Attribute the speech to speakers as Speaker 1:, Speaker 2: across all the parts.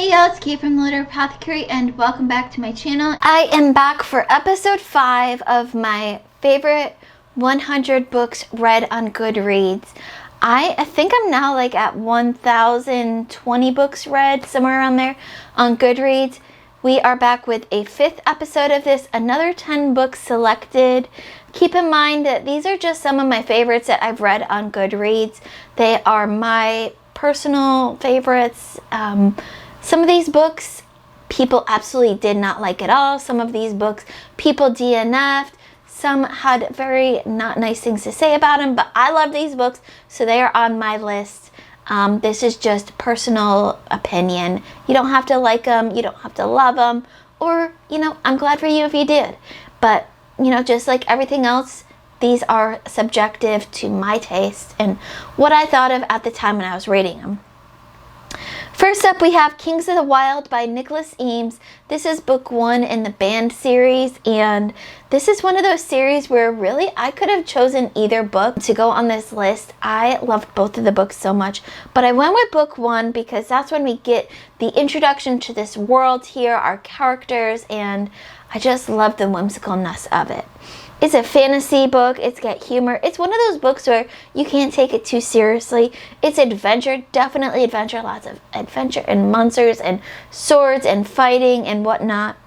Speaker 1: Hey y'all, it's Kate from the Apothecary and welcome back to my channel. I am back for episode 5 of my favorite 100 books read on Goodreads. I think I'm now like at 1,020 books read, somewhere around there on Goodreads. We are back with a 5th episode of this, another 10 books selected. Keep in mind that these are just some of my favorites that I've read on Goodreads. They are my personal favorites. Some of these books people absolutely did not like at all. Some of these books people DNF'd. Some had very not nice things to say about them, but I love these books, so they are on my list. This is just personal opinion. You don't have to like them, you don't have to love them, or, I'm glad for you if you did. But, just like everything else, these are subjective to my taste and what I thought of at the time when I was reading them. First up, we have Kings of the Wyld by Nicholas Eames. This is book 1 in the Banned series, and this is one of those series where really I could have chosen either book to go on this list. I loved both of the books so much, but I went with book 1 because that's when we get the introduction to this world here, our characters, and I just love the whimsicalness of it. It's a fantasy book, it's got humor. It's one of those books where you can't take it too seriously. It's adventure, definitely adventure, lots of adventure and monsters and swords and fighting and whatnot.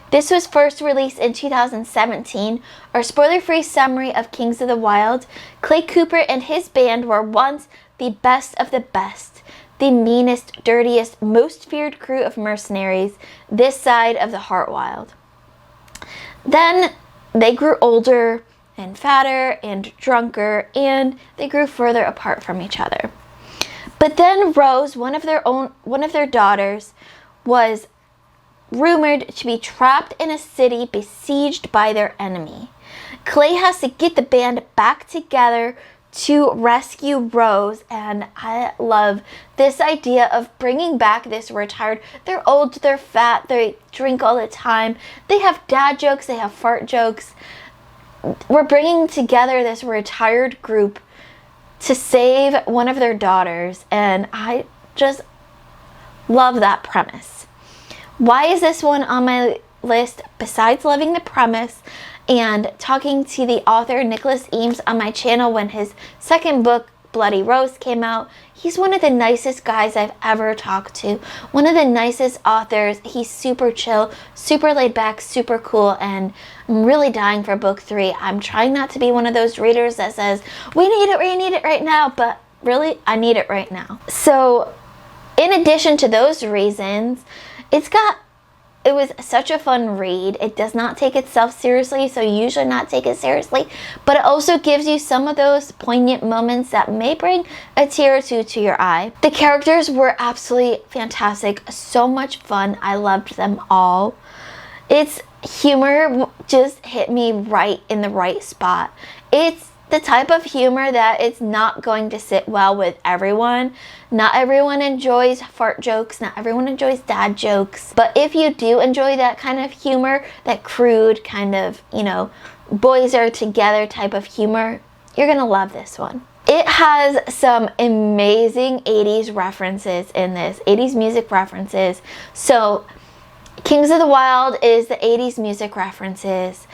Speaker 1: This was first released in 2017. Our spoiler-free summary of Kings of the Wyld. Clay Cooper and his band were once the best of the best, the meanest, dirtiest, most feared crew of mercenaries this side of the Heartwyld. Then they grew older and fatter and drunker, and they grew further apart from each other. But then Rose, one of their daughters, was rumored to be trapped in a city besieged by their enemy. Clay has to get the band back together to rescue Rose, and I love this idea of bringing back this retired. They're old, they're fat, they drink all the time, they have dad jokes, they have fart jokes. We're bringing together this retired group to save one of their daughters, and I just love that premise. Why is this one on my list? Besides loving the premise and talking to the author Nicholas Eames on my channel when his second book, Bloody Rose, came out, he's one of the nicest guys I've ever talked to. One of the nicest authors. He's super chill, super laid back, super cool, and I'm really dying for book 3. I'm trying not to be one of those readers that says, we need it right now, but really, I need it right now. So, in addition to those reasons, it was such a fun read. It does not take itself seriously, so you should not take it seriously. But it also gives you some of those poignant moments that may bring a tear or two to your eye. The characters were absolutely fantastic. So much fun. I loved them all. Its humor just hit me right in the right spot. It's the type of humor that it's not going to sit well with everyone. Not everyone enjoys fart jokes, not everyone enjoys dad jokes. But if you do enjoy that kind of humor, that crude kind of, boys are together type of humor, you're gonna love this one. It has some amazing 80s references in this, 80s music references. So, Kings of the Wyld is the 80s music references.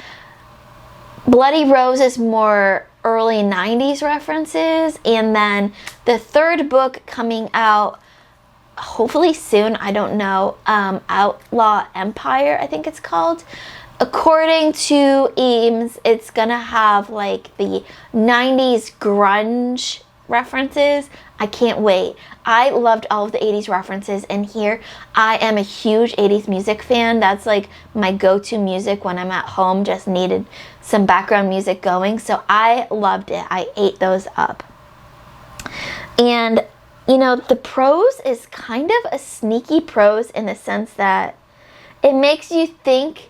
Speaker 1: Bloody Rose is more early 90s references, and then the third book coming out hopefully soon, I don't know, Outlaw Empire, I think it's called. According to Eames, it's gonna have like the 90s grunge references. I can't wait. I loved all of the 80s references in here. I am a huge 80s music fan. That's like my go-to music when I'm at home, just needed some background music going. So I loved it. I ate those up. And, the prose is kind of a sneaky prose in the sense that it makes you think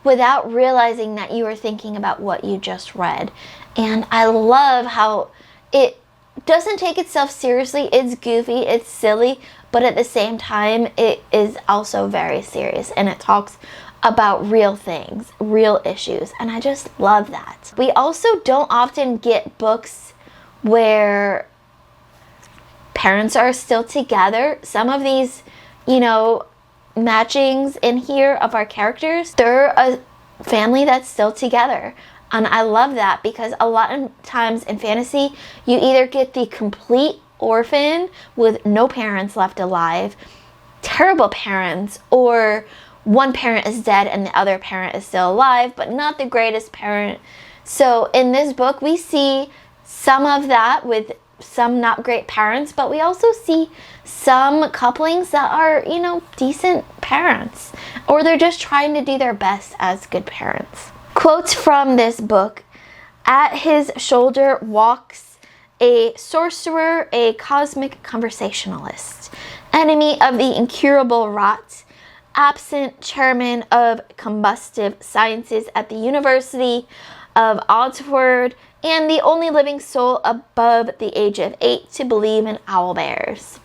Speaker 1: without realizing that you are thinking about what you just read. And I love how it doesn't take itself seriously. It's goofy, it's silly, but at the same time, it is also very serious, and it talks about real things, real issues, and I just love that. We also don't often get books where parents are still together. Some of these matchings in here of our characters. They're a family that's still together. And I love that, because a lot of times in fantasy, you either get the complete orphan with no parents left alive, terrible parents, or one parent is dead and the other parent is still alive, but not the greatest parent. So in this book, we see some of that with some not great parents, but we also see some couplings that are, decent parents, or they're just trying to do their best as good parents. Quotes from this book: "At his shoulder walks a sorcerer, a cosmic conversationalist, enemy of the incurable rot, absent chairman of combustive sciences at the University of Oxford, and the only living soul above the age of 8 to believe in owlbears."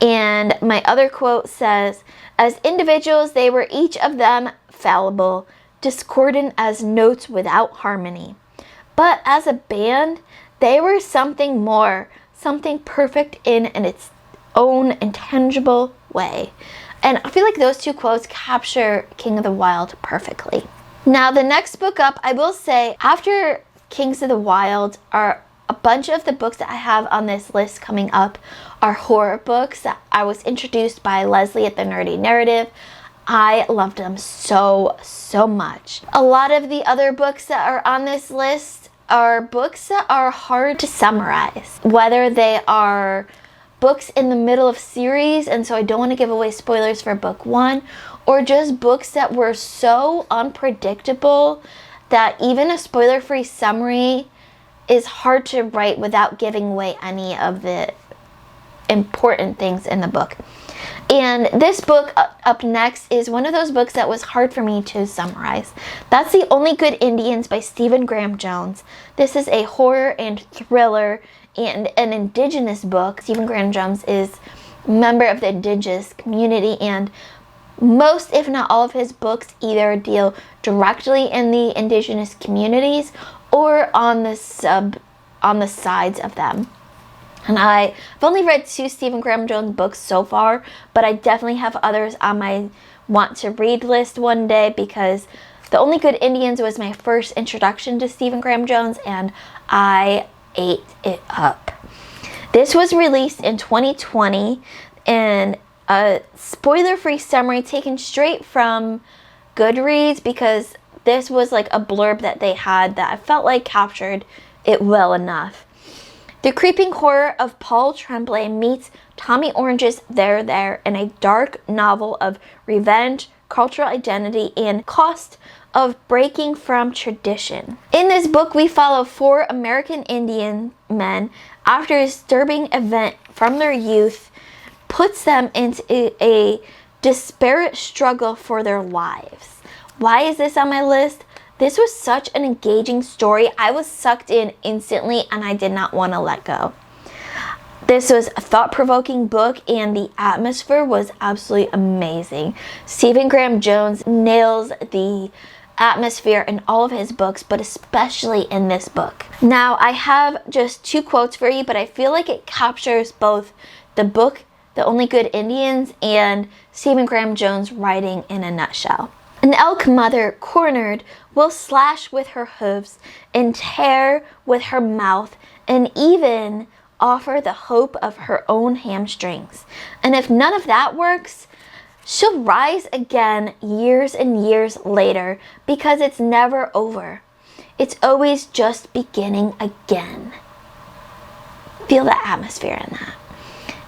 Speaker 1: And my other quote says, "As individuals, they were each of them fallible, discordant as notes without harmony. But as a band, they were something more, something perfect in its own intangible way." And I feel like those two quotes capture King of the Wyld perfectly. Now, the next book up, I will say, after Kings of the Wyld, are a bunch of the books that I have on this list coming up are horror books that I was introduced by Leslie at the Nerdy Narrative. I loved them so much. A lot of the other books that are on this list are books that are hard to summarize, whether they are books in the middle of series, and so I don't want to give away spoilers for book 1, or just books that were so unpredictable that even a spoiler-free summary is hard to write without giving away any of the important things in the book. And this book up next is one of those books that was hard for me to summarize. That's The Only Good Indians by Stephen Graham Jones. This is a horror and thriller and an indigenous book. Stephen Graham Jones is a member of the indigenous community, and most, if not all, of his books either deal directly in the indigenous communities or on the sides of them. And I've only read 2 Stephen Graham Jones books so far, but I definitely have others on my want to read list one day, because The Only Good Indians was my first introduction to Stephen Graham Jones, and I ate it up. This was released in 2020, and a spoiler-free summary taken straight from Goodreads, because this was like a blurb that they had that I felt like captured it well enough. The creeping horror of Paul Tremblay meets Tommy Orange's There There in a dark novel of revenge, cultural identity, and cost of breaking from tradition. In this book, we follow 4 American Indian men after a disturbing event from their youth puts them into a disparate struggle for their lives. Why is this on my list? This was such an engaging story. I was sucked in instantly, and I did not want to let go. This was a thought-provoking book, and the atmosphere was absolutely amazing. Stephen Graham Jones nails the atmosphere in all of his books, but especially in this book. Now, I have just 2 quotes for you, but I feel like it captures both the book, The Only Good Indians, and Stephen Graham Jones writing in a nutshell. An elk mother, cornered, will slash with her hooves and tear with her mouth and even offer the hope of her own hamstrings. And if none of that works, she'll rise again years and years later, because it's never over. It's always just beginning again. Feel the atmosphere in that.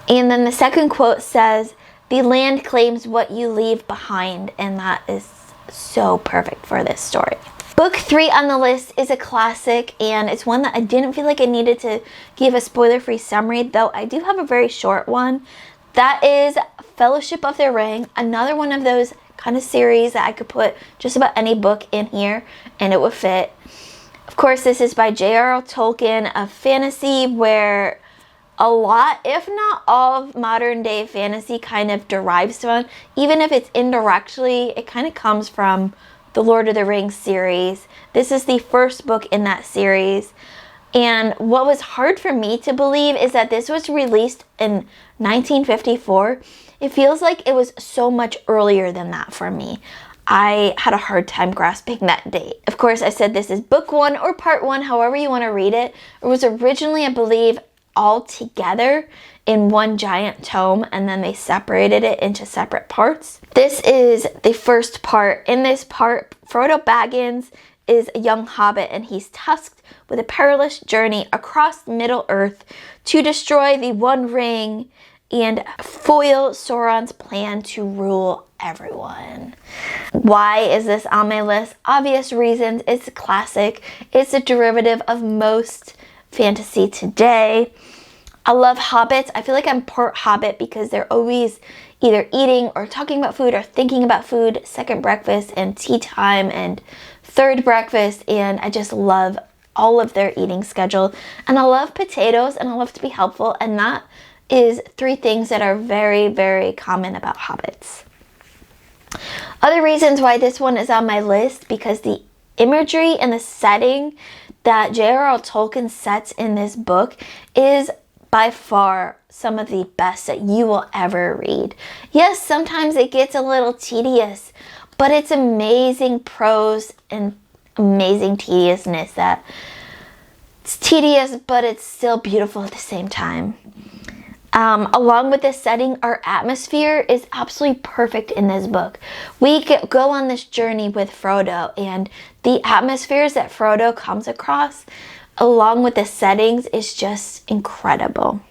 Speaker 1: And then the second quote says, "The land claims what you leave behind," and that is so perfect for this story. Book 3 on the list is a classic, and it's one that I didn't feel like I needed to give a spoiler-free summary, though I do have a very short one. That is Fellowship of the Ring, another one of those kind of series that I could put just about any book in here and it would fit. Of course, this is by J.R.R. Tolkien, a fantasy where a lot, if not all, of modern day fantasy kind of derives from, even if it's indirectly, it kind of comes from the Lord of the Rings series. This is the first book in that series. And what was hard for me to believe is that this was released in 1954, it feels like it was so much earlier than that for me. I had a hard time grasping that date. Of course, I said this is book 1 or part 1, however you want to read it. It was originally, I believe, all together in one giant tome, and then they separated it into separate parts. This is the first part. In this part, Frodo Baggins is a young hobbit, and he's tasked with a perilous journey across Middle-earth to destroy the One Ring and foil Sauron's plan to rule everyone. Why is this on my list? Obvious reasons. It's a classic. It's a derivative of most fantasy today. I love hobbits. I feel like I'm part hobbit because they're always either eating or talking about food or thinking about food, second breakfast and tea time and third breakfast, and I just love all of their eating schedule. And I love potatoes and I love to be helpful, and that is 3 things that are very, very common about hobbits. Other reasons why this one is on my list, because the imagery and the setting that J.R.R. Tolkien sets in this book is by far some of the best that you will ever read. Yes, sometimes it gets a little tedious, but it's amazing prose and amazing tediousness that it's tedious, but it's still beautiful at the same time. Along with the setting, our atmosphere is absolutely perfect in this book. We go on this journey with Frodo, and the atmospheres that Frodo comes across, along with the settings, is just incredible.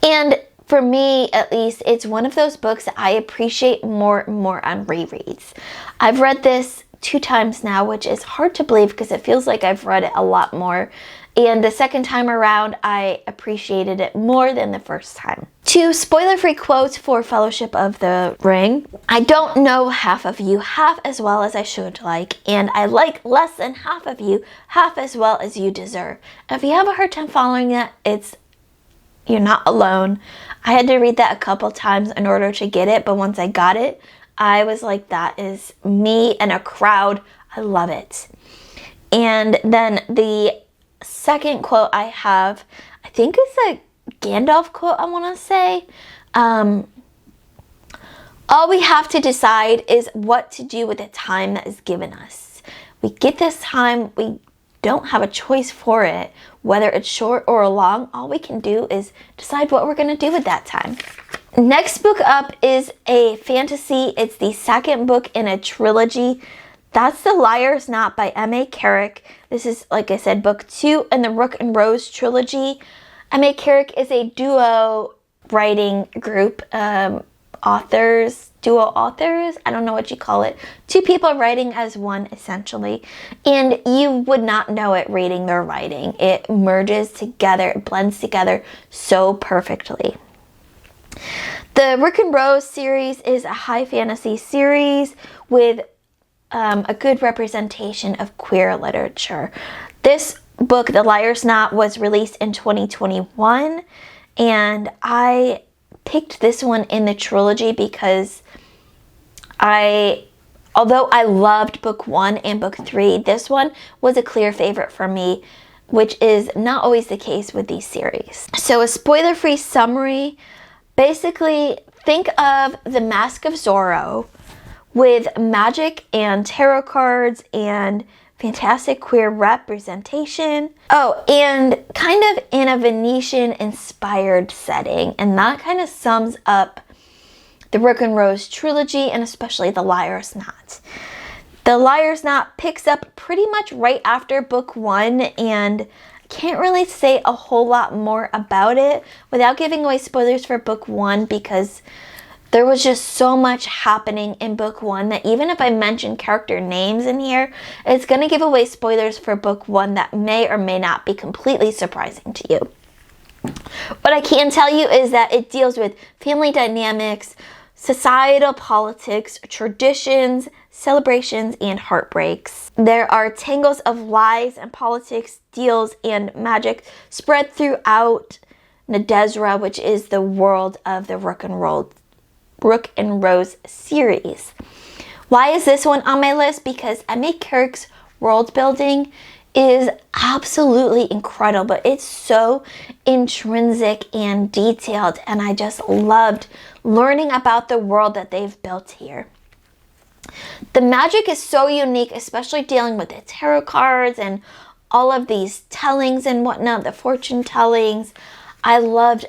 Speaker 1: And for me, at least, it's one of those books that I appreciate more and more on rereads. I've read this 2 times now, which is hard to believe because it feels like I've read it a lot more. And the second time around, I appreciated it more than the first time. 2 spoiler-free quotes for Fellowship of the Ring. I don't know half of you half as well as I should like, and I like less than half of you half as well as you deserve. If you have a hard time following that, you're not alone. I had to read that a couple times in order to get it, but once I got it, I was like, that is me and a crowd. I love it. And then the second quote I have, I think it's a Gandalf quote, I want to say. All we have to decide is what to do with the time that is given us. We get this time, we don't have a choice for it. Whether it's short or long, all we can do is decide what we're going to do with that time. Next book up is a fantasy. It's the second book in a trilogy. That's The Liar's Knot by M.A. Carrick. This is, like I said, book 2 in the Rook and Rose trilogy. M.A. Carrick is a duo writing group, duo authors, I don't know what you call it. 2 people writing as one, essentially. And you would not know it reading their writing. It merges together, it blends together so perfectly. The Rook and Rose series is a high fantasy series with a good representation of queer literature. This book, The Liar's Knot, was released in 2021, and I picked this one in the trilogy because although I loved book 1 and book 3, this one was a clear favorite for me, which is not always the case with these series. So a spoiler-free summary, basically think of the Mask of Zorro with magic and tarot cards and fantastic queer representation. Oh, and kind of in a Venetian-inspired setting. And that kind of sums up the Rook and Rose trilogy, and especially The Liar's Knot. The Liar's Knot picks up pretty much right after book 1, and I can't really say a whole lot more about it without giving away spoilers for book 1, because there was just so much happening in book 1 that even if I mention character names in here, it's going to give away spoilers for book 1 that may or may not be completely surprising to you. What I can tell you is that it deals with family dynamics, societal politics, traditions, celebrations, and heartbreaks. There are tangles of lies and politics, deals, and magic spread throughout Nadezra, which is the world of the Rook and Rose series. Why is this one on my list? Because M.A. Carrick's world building is absolutely incredible. It's so intrinsic and detailed, and I just loved learning about the world that they've built here. The magic is so unique, especially dealing with the tarot cards and all of these tellings and whatnot, the fortune tellings. I loved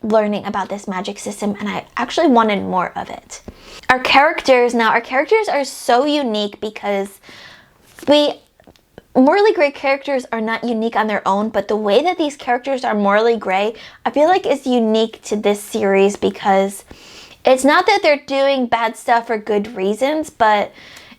Speaker 1: learning about this magic system, and I actually wanted more of it. Our characters are so unique because morally gray characters are not unique on their own, but the way that these characters are morally gray, I feel like is unique to this series because it's not that they're doing bad stuff for good reasons, but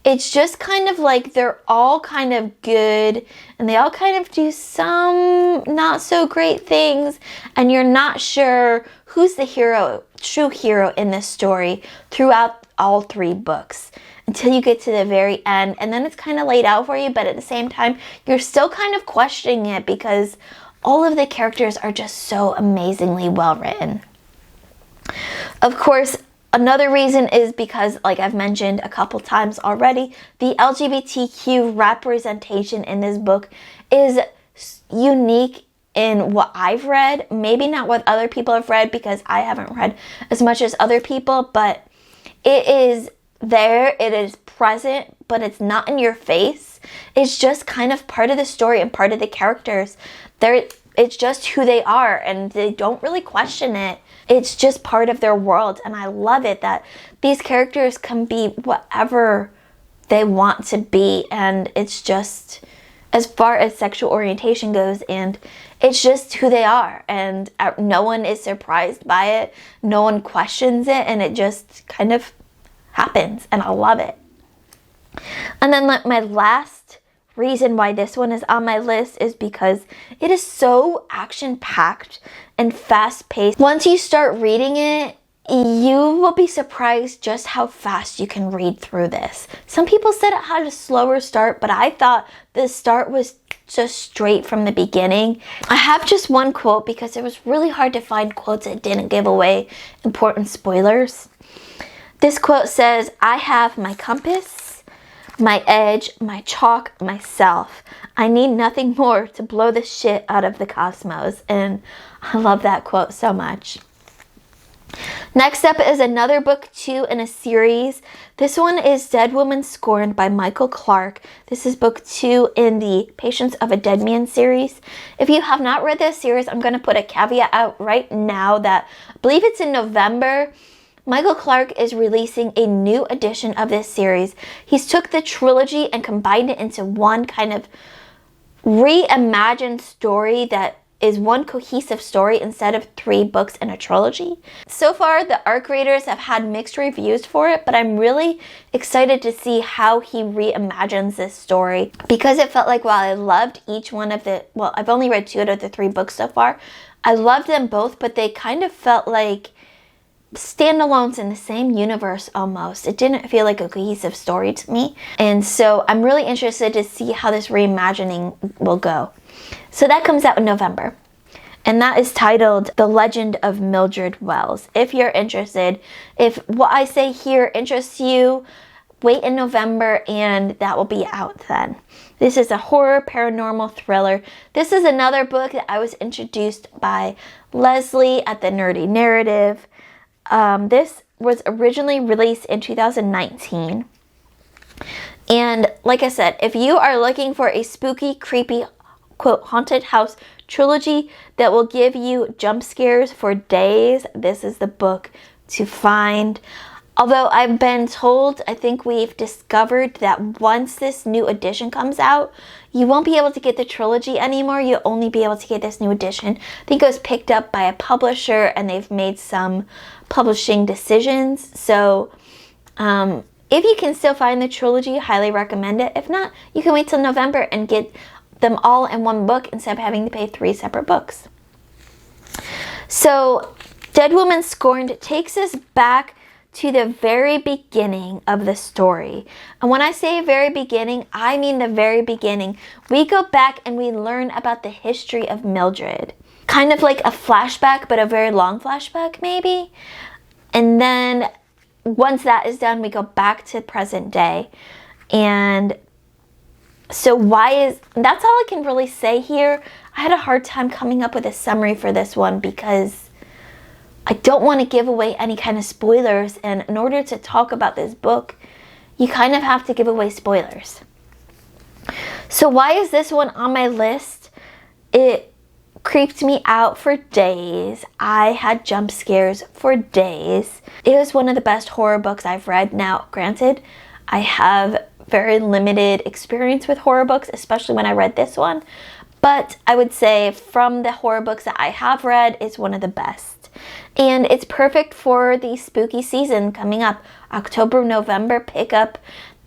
Speaker 1: it's just kind of like they're all kind of good and they all kind of do some not so great things, and you're not sure who's the true hero in this story throughout all 3 books until you get to the very end, and then it's kind of laid out for you, but at the same time you're still kind of questioning it because all of the characters are just so amazingly well written. Of course, another reason is because, like I've mentioned a couple times already, the LGBTQ representation in this book is unique in what I've read. Maybe not what other people have read because I haven't read as much as other people, but it is there, it is present, but it's not in your face. It's just kind of part of the story and part of the characters. It's just who they are, and they don't really question it. It's just part of their world, and I love it that these characters can be whatever they want to be, and it's just as far as sexual orientation goes, and it's just who they are, and no one is surprised by it, no one questions it, and it just kind of happens, and I love it. And then my last reason why this one is on my list is because it is so action-packed and fast-paced. Once you start reading it, you will be surprised just how fast you can read through this. Some people said it had a slower start, but I thought the start was just straight from the beginning. I have just one quote because it was really hard to find quotes that didn't give away important spoilers. This quote says, "I have my compass, my edge, my chalk, myself. I need nothing more to blow the shit out of the cosmos." And I love that quote so much. Next up is another book 2 in a series. This one is Dead Woman Scorned by Michael Clark. This is book 2 in the Patience of a Dead Man series. If you have not read this series, I'm going to put a caveat out right now that I believe it's in November. Michael Clark is releasing a new edition of this series. He's took the trilogy and combined it into one kind of reimagined story that is one cohesive story instead of 3 books in a trilogy. So far, the ARC readers have had mixed reviews for it, but I'm really excited to see how he reimagines this story because it felt like while I loved each one of I've only read 2 out of the 3 books so far. I loved them both, but they kind of felt like standalones in the same universe almost. It didn't feel like a cohesive story to me. And so I'm really interested to see how this reimagining will go. So that comes out in November. And that is titled The Legend of Mildred Wells. If you're interested, if what I say here interests you, wait in November and that will be out then. This is a horror paranormal thriller. This is another book that I was introduced by Leslie at the Nerdy Narrative. This was originally released in 2019. And like I said, if you are looking for a spooky, creepy, quote, haunted house trilogy that will give you jump scares for days, this is the book to find. Although I've been told, I think we've discovered that once this new edition comes out, you won't be able to get the trilogy anymore. You'll only be able to get this new edition. I think it was picked up by a publisher and they've made some publishing decisions. So if you can still find the trilogy, highly recommend it. If not, you can wait till November and get them all in one book instead of having to pay 3 separate books. So Dead Woman Scorned takes us back to the very beginning of the story. And when I say very beginning, I mean the very beginning. We go back and we learn about the history of Mildred. Kind of like a flashback, but a very long flashback maybe. And then once that is done, we go back to present day. And So that's all I can really say here. I had a hard time coming up with a summary for this one because I don't want to give away any kind of spoilers, and in order to talk about this book, you kind of have to give away spoilers. So why is this one on my list? It creeped me out for days. I had jump scares for days. It was one of the best horror books I've read. Now, granted, I have very limited experience with horror books, especially when I read this one. But I would say from the horror books that I have read, it's one of the best. And it's perfect for the spooky season coming up. October, November, pick up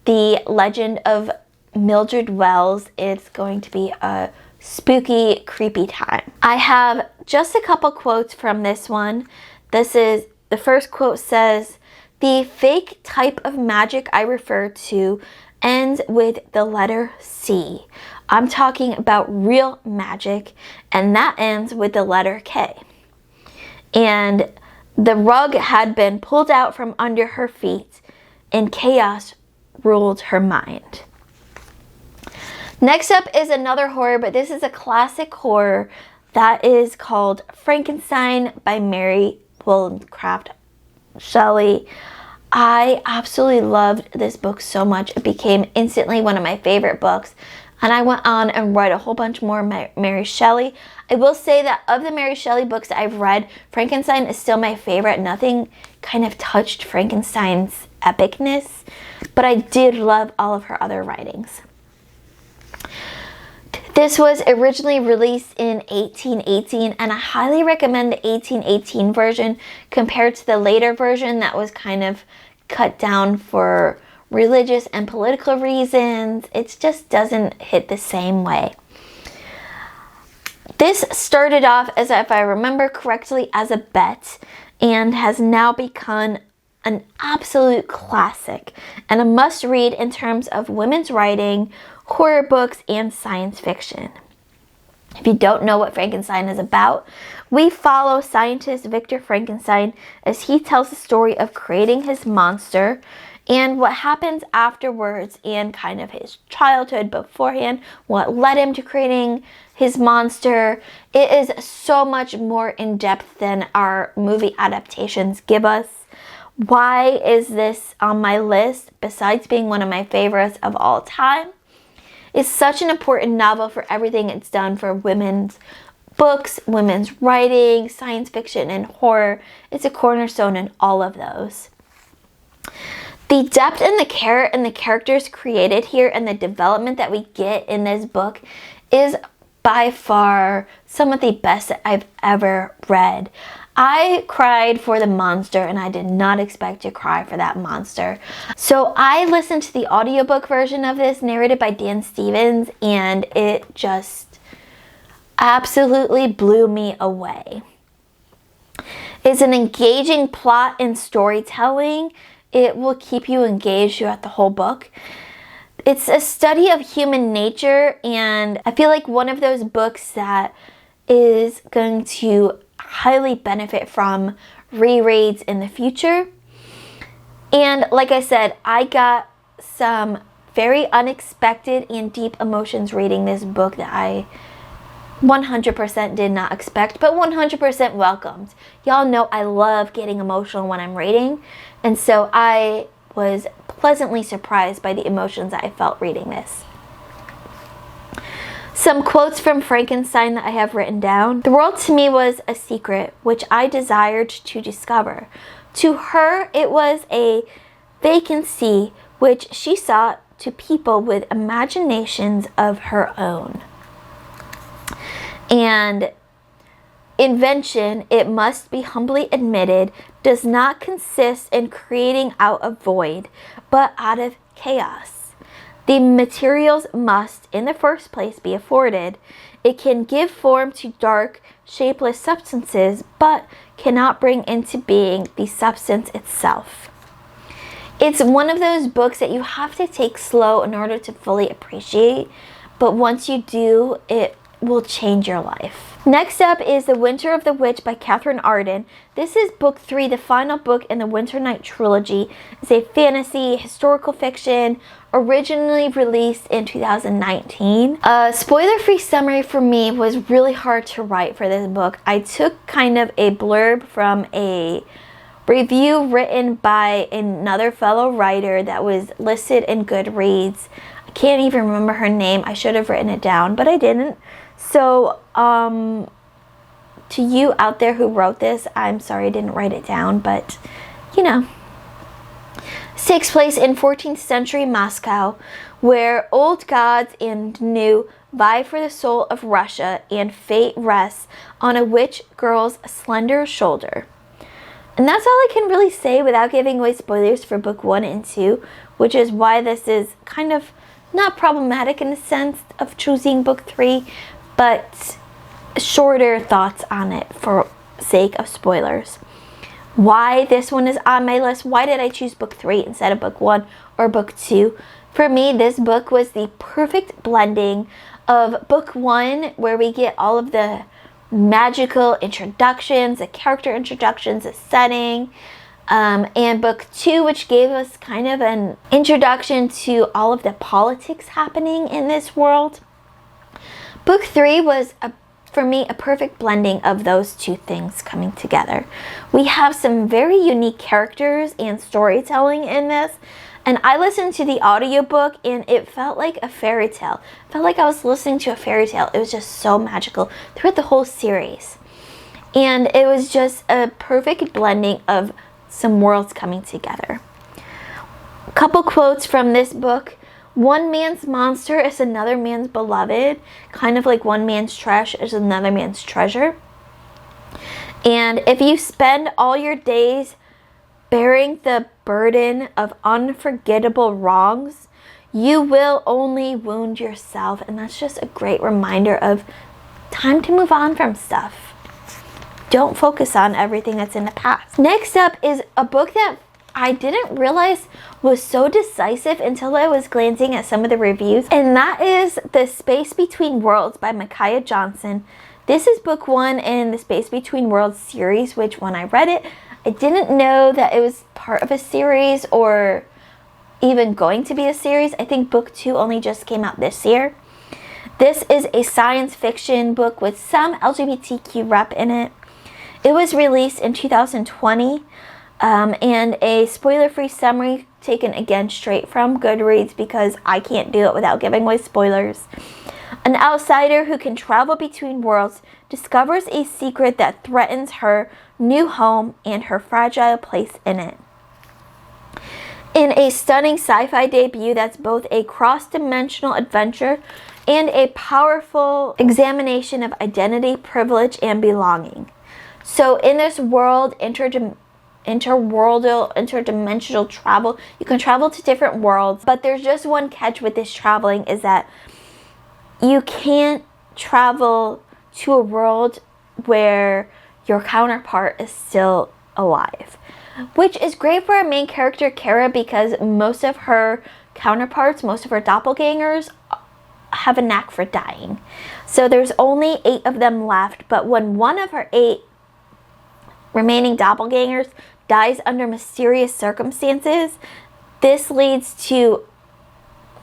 Speaker 1: The Legend of Mildred Wells. It's going to be a spooky, creepy time. I have just a couple quotes from this one. The first quote says, "The fake type of magic I refer to ends with the letter C. I'm talking about real magic, and that ends with the letter K." And the rug had been pulled out from under her feet, and chaos ruled her mind. Next up is another horror, but this is a classic horror that is called Frankenstein by Mary Wollstonecraft Shelley. I absolutely loved this book so much. It became instantly one of my favorite books. And I went on and read a whole bunch more Mary Shelley. I will say that of the Mary Shelley books that I've read, Frankenstein is still my favorite. Nothing kind of touched Frankenstein's epicness, but I did love all of her other writings. This was originally released in 1818, and I highly recommend the 1818 version compared to the later version that was kind of cut down for religious and political reasons. It just doesn't hit the same way. This started off, as if I remember correctly, as a bet and has now become an absolute classic and a must-read in terms of women's writing, horror books, and science fiction. If you don't know what Frankenstein is about, we follow scientist Victor Frankenstein as he tells the story of creating his monster and what happens afterwards and kind of his childhood beforehand, what led him to creating his monster. It is so much more in depth than our movie adaptations give us. Why is this on my list besides being one of my favorites of all time? It's such an important novel for everything it's done for women's books, women's writing, science fiction, and horror. It's a cornerstone in all of those. The depth and the characters created here and the development that we get in this book is by far some of the best that I've ever read. I cried for the monster, and I did not expect to cry for that monster. So I listened to the audiobook version of this, narrated by Dan Stevens, and it just absolutely blew me away. It's an engaging plot and storytelling. It will keep you engaged throughout the whole book. It's a study of human nature, and I feel like one of those books that is going to highly benefit from rereads in the future. And like I said, I got some very unexpected and deep emotions reading this book that I 100% did not expect, but 100% welcomed. Y'all know I love getting emotional when I'm reading, and so I was pleasantly surprised by the emotions that I felt reading this. Some quotes from Frankenstein that I have written down. "The world to me was a secret which I desired to discover. To her it was a vacancy which she sought to people with imaginations of her own." And invention, it must be humbly admitted, does not consist in creating out of void, but out of chaos. The materials must, in the first place, be afforded. It can give form to dark, shapeless substances, but cannot bring into being the substance itself. It's one of those books that you have to take slow in order to fully appreciate, but once you do, it will change your life. Next up is The Winter of the Witch by Catherine Arden. This is book 3, the final book in the Winter Night trilogy. It's a fantasy, historical fiction, originally released in 2019. A spoiler-free summary for me was really hard to write for this book. I took kind of a blurb from a review written by another fellow writer that was listed in Goodreads. I can't even remember her name. I should have written it down, but I didn't. So, to you out there who wrote this, I'm sorry I didn't write it down, but, you know. This takes place in 14th century Moscow, where old gods and new vie for the soul of Russia, and fate rests on a witch girl's slender shoulder. And that's all I can really say without giving away spoilers for book 1 and 2, which is why this is kind of not problematic in the sense of choosing book 3, but shorter thoughts on it for sake of spoilers. Why this one is on my list, why did I choose book 3 instead of book 1 or book 2? For me, this book was the perfect blending of book 1, where we get all of the magical introductions, the character introductions, the setting, and book 2, which gave us kind of an introduction to all of the politics happening in this world. Book 3 was, for me, a perfect blending of those two things coming together. We have some very unique characters and storytelling in this, and I listened to the audiobook and it felt like a fairy tale. It felt like I was listening to a fairy tale. It was just so magical throughout the whole series. And it was just a perfect blending of some worlds coming together. A couple quotes from this book. One man's monster is another man's beloved, kind of like one man's trash is another man's treasure. And if you spend all your days bearing the burden of unforgettable wrongs, you will only wound yourself. And that's just a great reminder of time to move on from stuff. Don't focus on everything that's in the past. Next up is a book that I didn't realize was so decisive until I was glancing at some of the reviews, and that is The Space Between Worlds by Micaiah Johnson. This is book 1 in the Space Between Worlds series, which when I read it, I didn't know that it was part of a series or even going to be a series. I think book 2 only just came out this year. This is a science fiction book with some LGBTQ rep in it. It was released in 2020. And a spoiler-free summary taken again straight from Goodreads because I can't do it without giving away spoilers. An outsider who can travel between worlds discovers a secret that threatens her new home and her fragile place in it. In a stunning sci-fi debut that's both a cross-dimensional adventure and a powerful examination of identity, privilege, and belonging. So in this world, interdimensional travel, you can travel to different worlds, but there's just one catch with this traveling, is that you can't travel to a world where your counterpart is still alive, which is great for our main character Kara, because most of her counterparts, most of her doppelgangers have a knack for dying. So there's only 8 of them left, but when one of her 8 remaining doppelgangers dies under mysterious circumstances, this leads to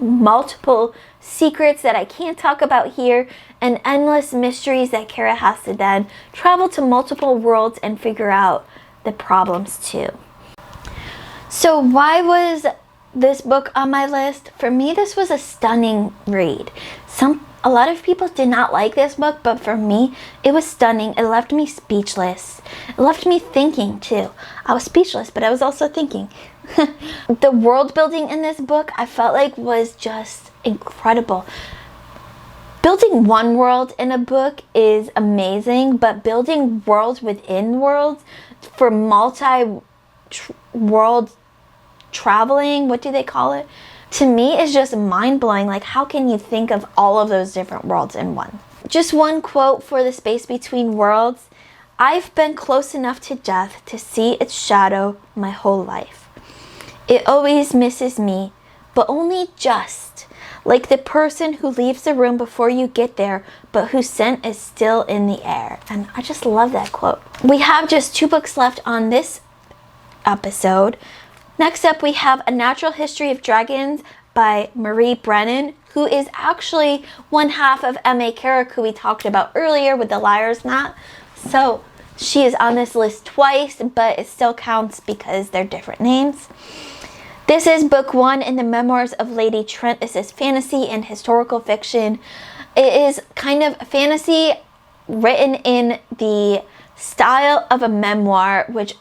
Speaker 1: multiple secrets that I can't talk about here and endless mysteries that Kara has to then travel to multiple worlds and figure out the problems too. So why was this book on my list? For me, this was a stunning read. A lot of people did not like this book, but for me, it was stunning. It left me speechless. It left me thinking too. I was speechless, but I was also thinking. The world building in this book, I felt like was just incredible. Building one world in a book is amazing, but building worlds within worlds for multi-world traveling, what do they call it? To me, is just mind-blowing. Like, how can you think of all of those different worlds in one? Just one quote for The Space Between Worlds. I've been close enough to death to see its shadow my whole life. It always misses me, but only just. like the person who leaves the room before you get there, but whose scent is still in the air. And I just love that quote. We have just 2 books left on this episode. Next up, we have A Natural History of Dragons by Marie Brennan, who is actually one half of M.A. Carrick, who we talked about earlier with The Liar's Knot. So she is on this list twice, but it still counts because they're different names. This is book 1 in the memoirs of Lady Trent. This is fantasy and historical fiction. It is kind of fantasy written in the style of a memoir, which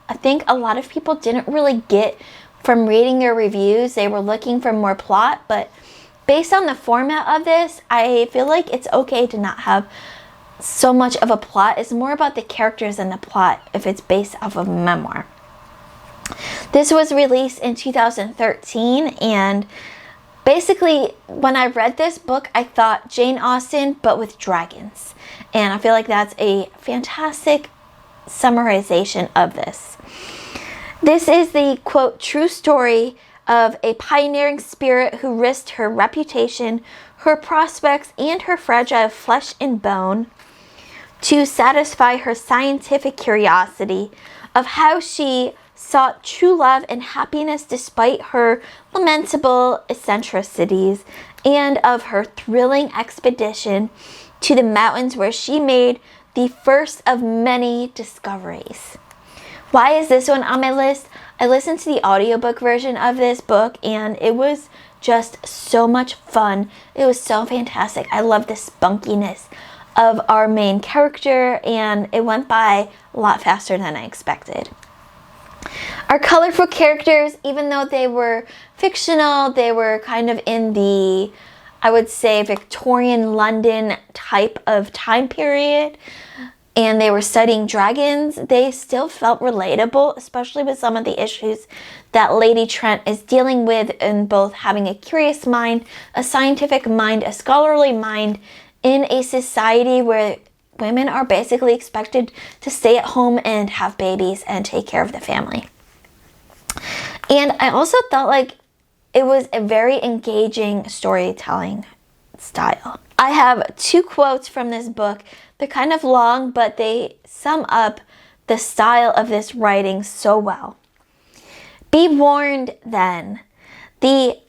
Speaker 1: I think a lot of people didn't really get from reading their reviews. They were looking for more plot, but based on the format of this, I feel like it's okay to not have so much of a plot. It's more about the characters than the plot if it's based off of a memoir. This was released in 2013, and basically when I read this book, I thought Jane Austen, but with dragons. And I feel like that's a fantastic summarization of this. This is the, quote, true story of a pioneering spirit who risked her reputation, her prospects, and her fragile flesh and bone to satisfy her scientific curiosity, of how she sought true love and happiness despite her lamentable eccentricities, and of her thrilling expedition to the mountains where she made the first of many discoveries. Why is this one on my list? I listened to the audiobook version of this book, and it was just so much fun. It was so fantastic. I love the spunkiness of our main character, and it went by a lot faster than I expected. Our colorful characters, even though they were fictional, they were kind of in the, I would say, Victorian London type of time period, and they were studying dragons, they still felt relatable, especially with some of the issues that Lady Trent is dealing with in both having a curious mind, a scientific mind, a scholarly mind in a society where women are basically expected to stay at home and have babies and take care of the family. And I also thought like it was a very engaging storytelling style. I have 2 quotes from this book. They're kind of long, but they sum up the style of this writing so well. Be warned then, the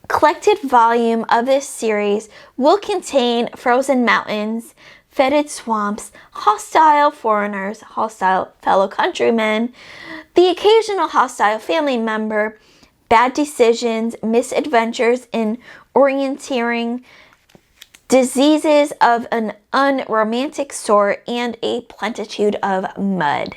Speaker 1: collected volume of this series will contain frozen mountains, fetid swamps, hostile foreigners, hostile fellow countrymen, the occasional hostile family member, bad decisions, misadventures in orienteering, diseases of an unromantic sort, and a plenitude of mud.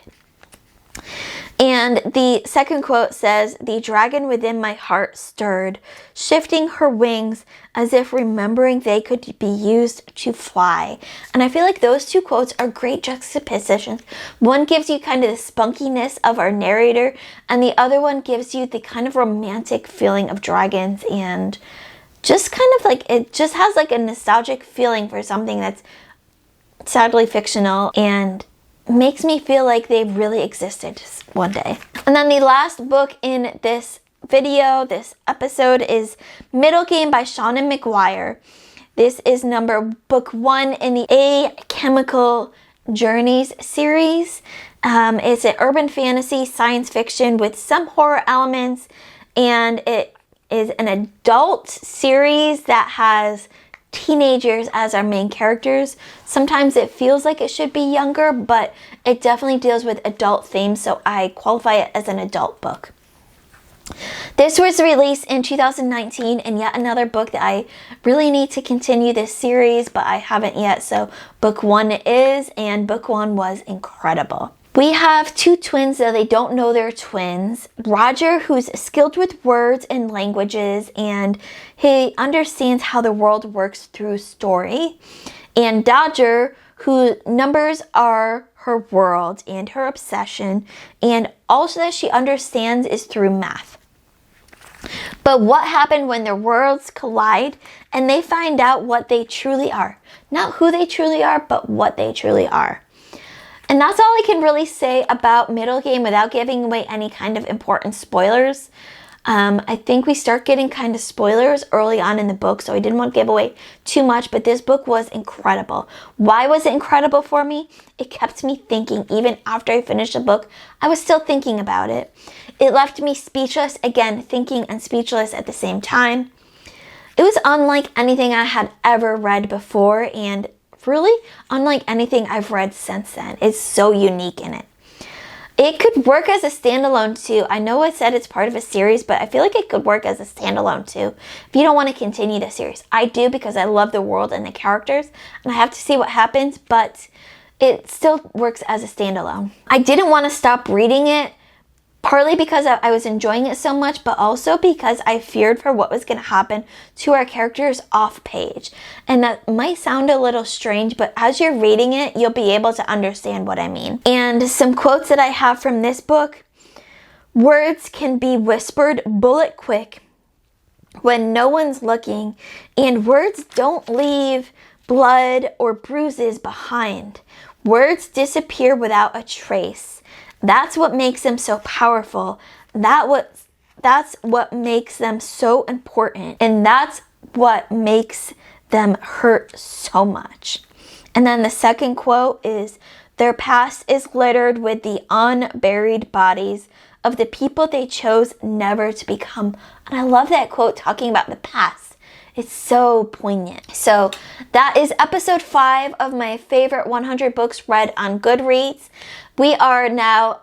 Speaker 1: And the second quote says, the dragon within my heart stirred, shifting her wings as if remembering they could be used to fly. And I feel like those 2 quotes are great juxtapositions. One gives you kind of the spunkiness of our narrator, and the other one gives you the kind of romantic feeling of dragons, and just kind of like, it just has like a nostalgic feeling for something that's sadly fictional and makes me feel like they really existed one day. And then the last book in this video, this episode, is Middlegame by Seanan McGuire. This is book 1 in the A Chemical Journeys series. It's an urban fantasy science fiction with some horror elements, and it is an adult series that has teenagers as our main characters. Sometimes it feels like it should be younger, but it definitely deals with adult themes, so I qualify it as an adult book. This was released in 2019, and yet another book that I really need to continue this series, but I haven't yet, so book 1 is, and book 1 was incredible. We have 2 twins, though they don't know they're twins. Roger, who's skilled with words and languages, and he understands how the world works through story. And Dodger, who numbers are her world and her obsession, and also that she understands is through math. But what happened when their worlds collide and they find out what they truly are? Not who they truly are, but what they truly are. And that's all I can really say about Middlegame without giving away any kind of important spoilers. I think we start getting kind of spoilers early on in the book, so I didn't want to give away too much, but this book was incredible. Why was it incredible for me? It kept me thinking. Even after I finished the book, I was still thinking about it. It left me speechless, again, thinking and speechless at the same time. It was unlike anything I had ever read before, and really unlike anything I've read since then. It's so unique in it. It could work as a standalone too. I know I said it's part of a series, but I feel like it could work as a standalone too. If you don't want to continue the series. I do, because I love the world and the characters, and I have to see what happens, but it still works as a standalone. I didn't want to stop reading it, partly because I was enjoying it so much, but also because I feared for what was going to happen to our characters off page. And that might sound a little strange, but as you're reading it, you'll be able to understand what I mean. And some quotes that I have from this book: words can be whispered bullet quick when no one's looking, and words don't leave blood or bruises behind. Words disappear without a trace. That's what makes them so powerful. That's what makes them so important. And that's what makes them hurt so much. And then the second quote is, their past is littered with the unburied bodies of the people they chose never to become. And I love that quote talking about the past. It's so poignant. So that is episode 5 of my favorite 100 books read on Goodreads. We are now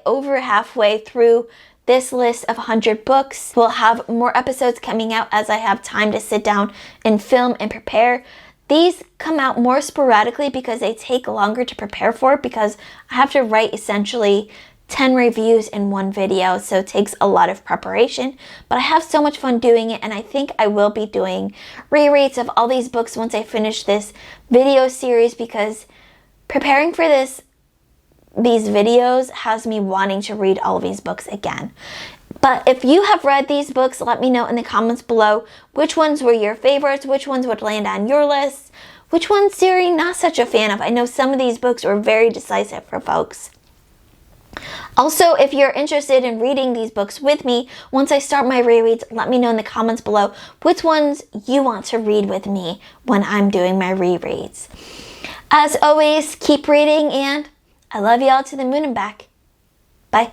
Speaker 1: over halfway through this list of 100 books. We'll have more episodes coming out as I have time to sit down and film and prepare. These come out more sporadically because they take longer to prepare for, because I have to write essentially 10 reviews in one video, so it takes a lot of preparation, but I have so much fun doing it, and I think I will be doing rereads of all these books once I finish this video series, because preparing for these videos has me wanting to read all of these books again. But if you have read these books, let me know in the comments below which ones were your favorites, which ones would land on your list, which ones you're not such a fan of. I know some of these books were very decisive for folks. Also, if you're interested in reading these books with me, once I start my rereads, let me know in the comments below which ones you want to read with me when I'm doing my rereads. As always, keep reading, and I love you all to the moon and back. Bye.